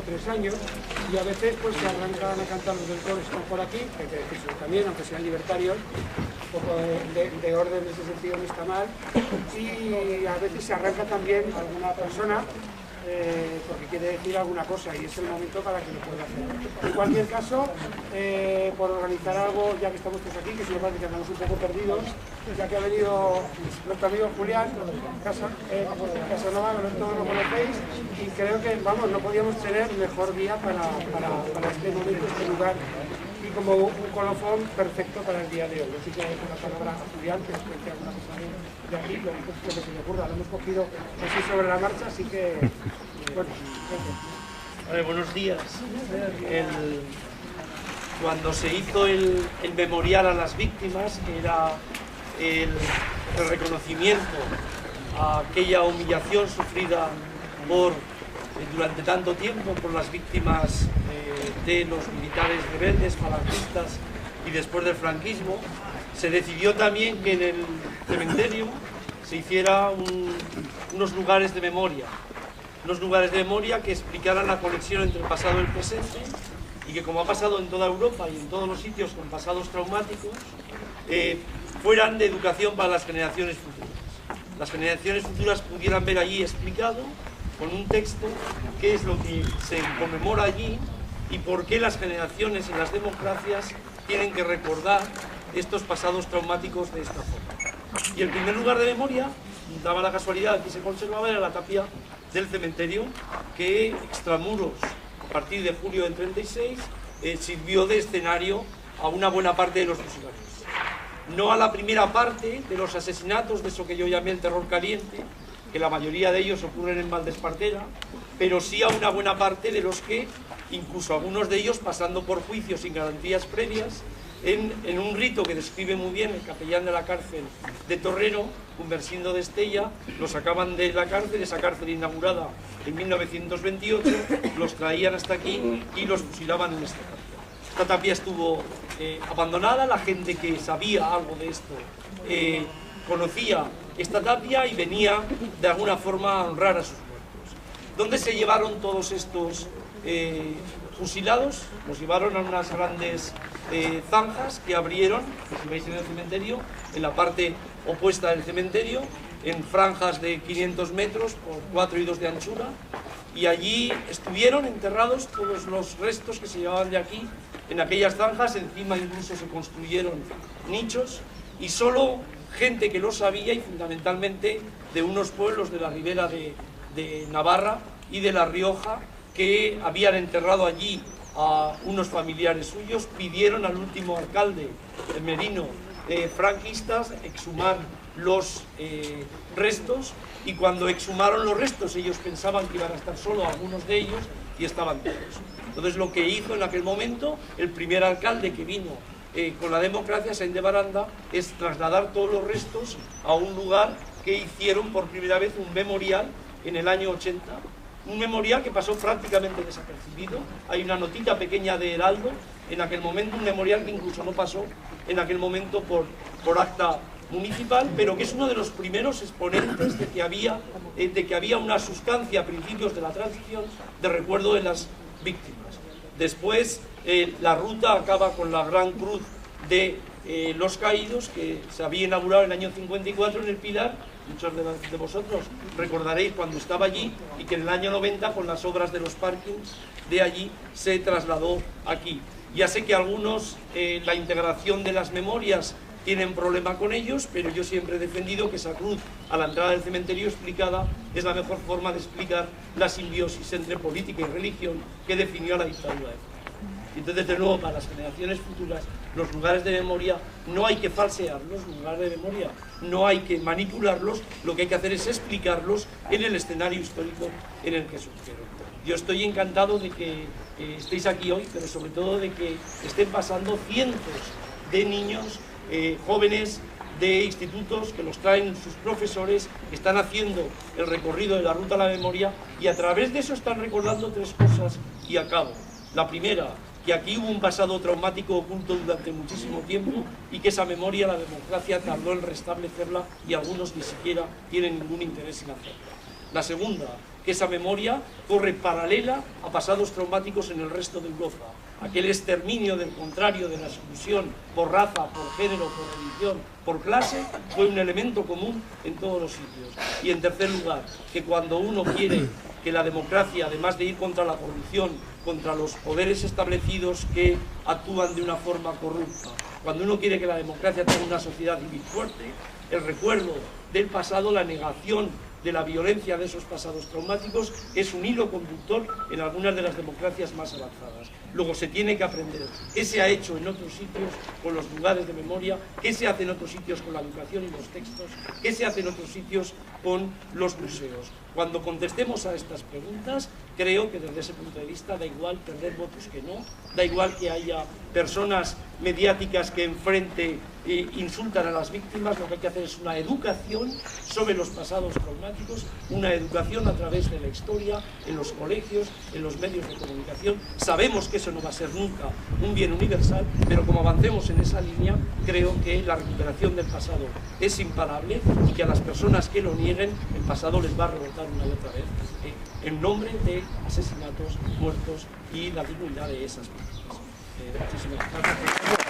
3 años, y a veces pues se arrancan a cantar los del coro, están por aquí, que hay que decirlo también, aunque sean libertarios, un poco de orden en ese sentido no está mal, y a veces se arranca también alguna persona porque quiere decir alguna cosa y es el momento para que lo pueda hacer. En cualquier caso, por organizar algo, ya que estamos todos aquí, que si nos parece que andamos un poco perdidos, ya que ha venido nuestro amigo Julián Casanova, todos lo conocéis, y creo que, vamos, no podíamos tener mejor día para este momento, este lugar, y como un colofón perfecto para el día de hoy. Así que una palabra a Julián, que nos cuente alguna cosa de aquí, lo que se le ocurra. Lo hemos cogido así sobre la marcha, así que, bueno, gracias. Buenos días. Cuando se hizo el memorial a las víctimas, era el reconocimiento a aquella humillación sufrida durante tanto tiempo por las víctimas de los militares rebeldes, falangistas y después del franquismo. Se decidió también que en el cementerio se hiciera unos lugares de memoria, que explicaran la conexión entre el pasado y el presente, y que, como ha pasado en toda Europa y en todos los sitios con pasados traumáticos, fueran de educación para las generaciones futuras. Las generaciones futuras pudieran ver allí explicado, con un texto, qué es lo que se conmemora allí y por qué las generaciones en las democracias tienen que recordar estos pasados traumáticos de esta forma. Y el primer lugar de memoria, daba la casualidad que se conservaba, era la tapia del cementerio, que extramuros, a partir de julio del 36, sirvió de escenario a una buena parte de los fusilarios. No a la primera parte de los asesinatos, de eso que yo llamé el terror caliente, que la mayoría de ellos ocurren en Valdespartera, pero sí a una buena parte de los que, incluso algunos de ellos pasando por juicios sin garantías previas, en un rito que describe muy bien el capellán de la cárcel de Torrero, Conversindo de Estella, los sacaban de la cárcel, esa cárcel inaugurada en 1928, los traían hasta aquí y los fusilaban en esta tapia. Esta tapia estuvo abandonada, la gente que sabía algo de esto conocía esta tapia y venía de alguna forma a honrar a sus muertos. ¿Dónde se llevaron todos estos fusilados? Los llevaron a unas grandes zanjas que abrieron, que si veis en el cementerio, en la parte opuesta del cementerio, en franjas de 500 metros por 4 y 2 de anchura, y allí estuvieron enterrados todos los restos que se llevaban de aquí en aquellas zanjas. Encima incluso se construyeron nichos, y solo gente que lo sabía, y fundamentalmente de unos pueblos de la ribera de Navarra y de La Rioja, que habían enterrado allí a unos familiares suyos, pidieron al último alcalde merino franquistas exhumar los restos, y cuando exhumaron los restos ellos pensaban que iban a estar solo algunos de ellos, y estaban todos. Entonces lo que hizo en aquel momento el primer alcalde que vino con la democracia, Sáenz de Baranda, es trasladar todos los restos a un lugar que hicieron por primera vez un memorial en el año 80, un memorial que pasó prácticamente desapercibido. Hay una notita pequeña de Heraldo en aquel momento, un memorial que incluso no pasó en aquel momento por acta municipal, pero que es uno de los primeros exponentes de que había una sustancia a principios de la transición de recuerdo de las víctimas. Después la ruta acaba con la Gran Cruz de los Caídos, que se había inaugurado en el año 54 en el Pilar. Muchos de vosotros recordaréis cuando estaba allí, y que en el año 90 con las obras de los parkings de allí se trasladó aquí. Ya sé que algunos la integración de las memorias tienen problema con ellos, pero yo siempre he defendido que esa cruz a la entrada del cementerio explicada es la mejor forma de explicar la simbiosis entre política y religión que definió a la dictadura de Franco. Entonces, de nuevo, para las generaciones futuras, los lugares de memoria no hay que falsearlos, los lugares de memoria no hay que manipularlos, lo que hay que hacer es explicarlos en el escenario histórico en el que surgieron. Yo estoy encantado de que estéis aquí hoy, pero sobre todo de que estén pasando cientos de niños, jóvenes de institutos, que los traen sus profesores, que están haciendo el recorrido de la ruta a la memoria, y a través de eso están recordando 3 cosas, y acabo. La primera, que aquí hubo un pasado traumático oculto durante muchísimo tiempo, y que esa memoria la democracia tardó en restablecerla, y algunos ni siquiera tienen ningún interés en hacerla. La segunda, que esa memoria corre paralela a pasados traumáticos en el resto de Europa. Aquel exterminio del contrario, de la exclusión por raza, por género, por religión, por clase, fue un elemento común en todos los sitios. Y en tercer lugar, que cuando uno quiere que la democracia, además de ir contra la corrupción, contra los poderes establecidos que actúan de una forma corrupta, cuando uno quiere que la democracia tenga una sociedad civil fuerte, el recuerdo del pasado, la negación de la violencia de esos pasados traumáticos es un hilo conductor en algunas de las democracias más avanzadas. Luego se tiene que aprender qué se ha hecho en otros sitios con los lugares de memoria, qué se hace en otros sitios con la educación y los textos, qué se hace en otros sitios con los museos. Cuando contestemos a estas preguntas, creo que desde ese punto de vista da igual perder votos que no, da igual que haya personas mediáticas que enfrente insultan a las víctimas. Lo que hay que hacer es una educación sobre los pasados traumáticos, una educación a través de la historia, en los colegios, en los medios de comunicación. Sabemos que eso no va a ser nunca un bien universal, pero como avancemos en esa línea, creo que la recuperación del pasado es imparable y que a las personas que lo nieguen, el pasado les va a rebotar una y otra vez en nombre de asesinatos, muertos y la dignidad de esas víctimas. Muchísimas gracias.